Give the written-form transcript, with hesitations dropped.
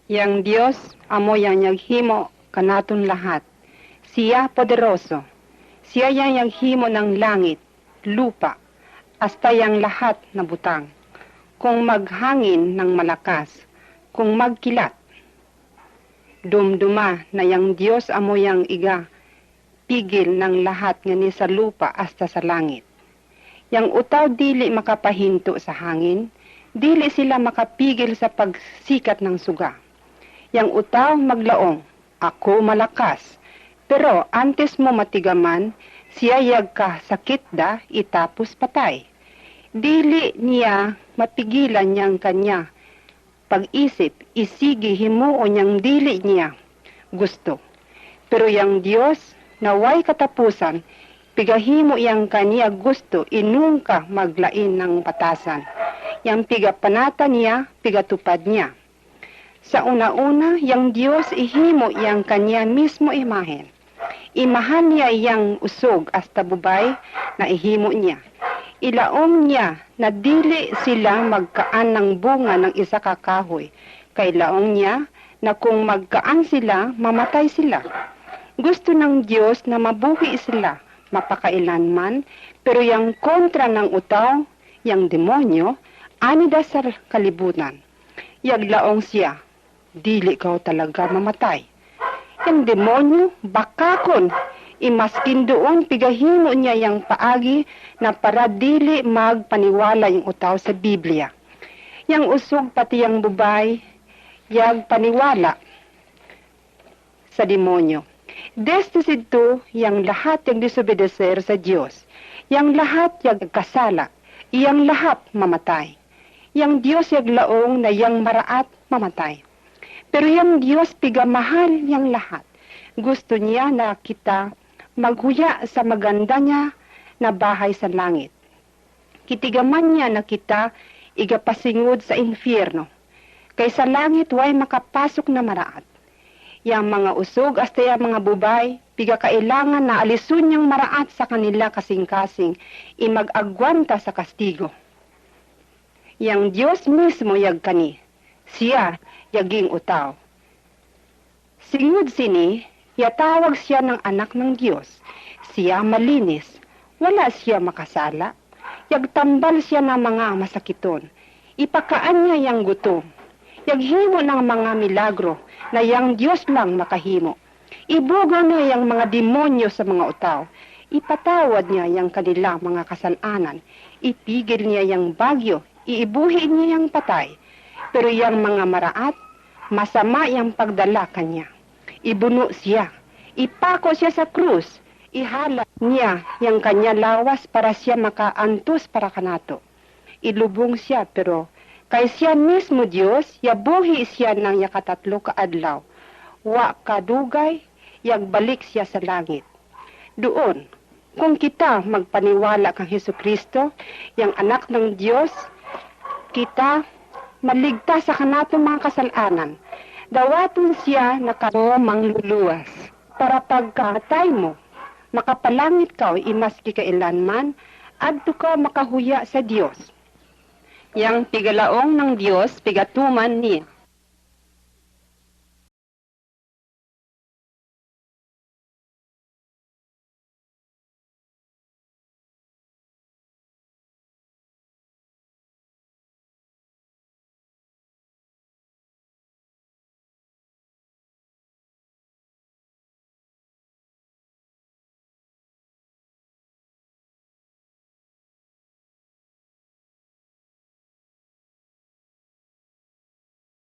Yang Dios amo yang naghimo kanaton lahat. Siya poderoso. Siya yang naghimo ng langit, lupa, hasta yang lahat na butang. Kung maghangin ng malakas, kung magkilat. Dumduma na yang Dios amo yang iga, pigil ng lahat nga ni sa lupa hasta sa langit. Yang utaw dili makapahinto sa hangin, dili sila makapigil sa pagsikat ng suga. Yang utaw maglaong, ako malakas. Pero antes mo matigaman, siya yag ka sakit da, itapos patay. Dili niya mapigilan niyang kanya. Pag-isip, isigi himuo niyang dili niya gusto. Pero yang Diyos, naway katapusan, pigahimo yang kaniya gusto, inungka maglain ng patasan. Yang pigapanata niya, pigatupad niya. Sa una-una, yang Diyos ihimo yang kanya mismo imahen. Imahan niya yang usog hasta bubay na ihimo niya. Ilaom niya na dili sila magkaan ng bunga ng isa kakahoy. Kay laong niya na kung magkaan sila, mamatay sila. Gusto ng Diyos na mabuhi sila, mapakailanman, pero yang kontra ng utaw, yang demonyo, anida sa kalibutan. Yaglaong siya, dili ka talaga mamatay. Yang demonyo, bakakon, imaskin doon, pigahino niya yang paagi na para dili magpaniwala yung utaw sa Biblia. Yang usog pati yang bubay, yang paniwala sa demonyo. Desde sidto, yang lahat yang disobedecer sa Diyos. Yang lahat yang kasala, yang lahat mamatay. Yang Diyos yung laong na yang maraat mamatay. Pero yung Diyos pigamahal yang lahat. Gusto niya na kita maghuya sa maganda niya na bahay sa langit. Kitigaman niya na kita igapasingod sa infierno. Kay sa langit way makapasok na maraat. Yang mga usog hasta yung mga bubay, pigakailangan na alisun niyang maraat sa kanila kasing-kasing, imag-agwanta sa kastigo. Yang Diyos mismo yag kani, siya yaging utaw. Singud sini, yatawag siya ng anak ng Diyos. Siya malinis, wala siya makasala. Yagtambal siya ng mga masakiton. Ipakaan niya yang gutom. Yaghimo ng mga milagro na yang Diyos lang makahimo. Ibugaw niya yang mga demonyo sa mga utaw. Ipatawad niya yang kanila mga kasalanan. Ipigil niya yang bagyo. Iibuhi niya yang patay. Pero yang mga maraat, masama yang pagdala kanya. Ibuno siya. Ipako siya sa krus. Ihala niya yang kanya lawas para siya makaantos para kanato. Ilubong siya pero kay siya mismo Diyos, yabuhi siya ng yakatatlo kaadlaw. Wa kadugay, yagbalik siya sa langit. Doon, kung kita magpaniwala kang Hesukristo, yang anak ng Diyos, kita maligtas sa kanatong mga kasalanan. Dawaton siya na kamo mangluluwas. Para pagkatay mo, makapalangit ka imaski kailanman, adto ka makahuya sa Diyos. Yang pigalaong ng Diyos, pigatuman niya.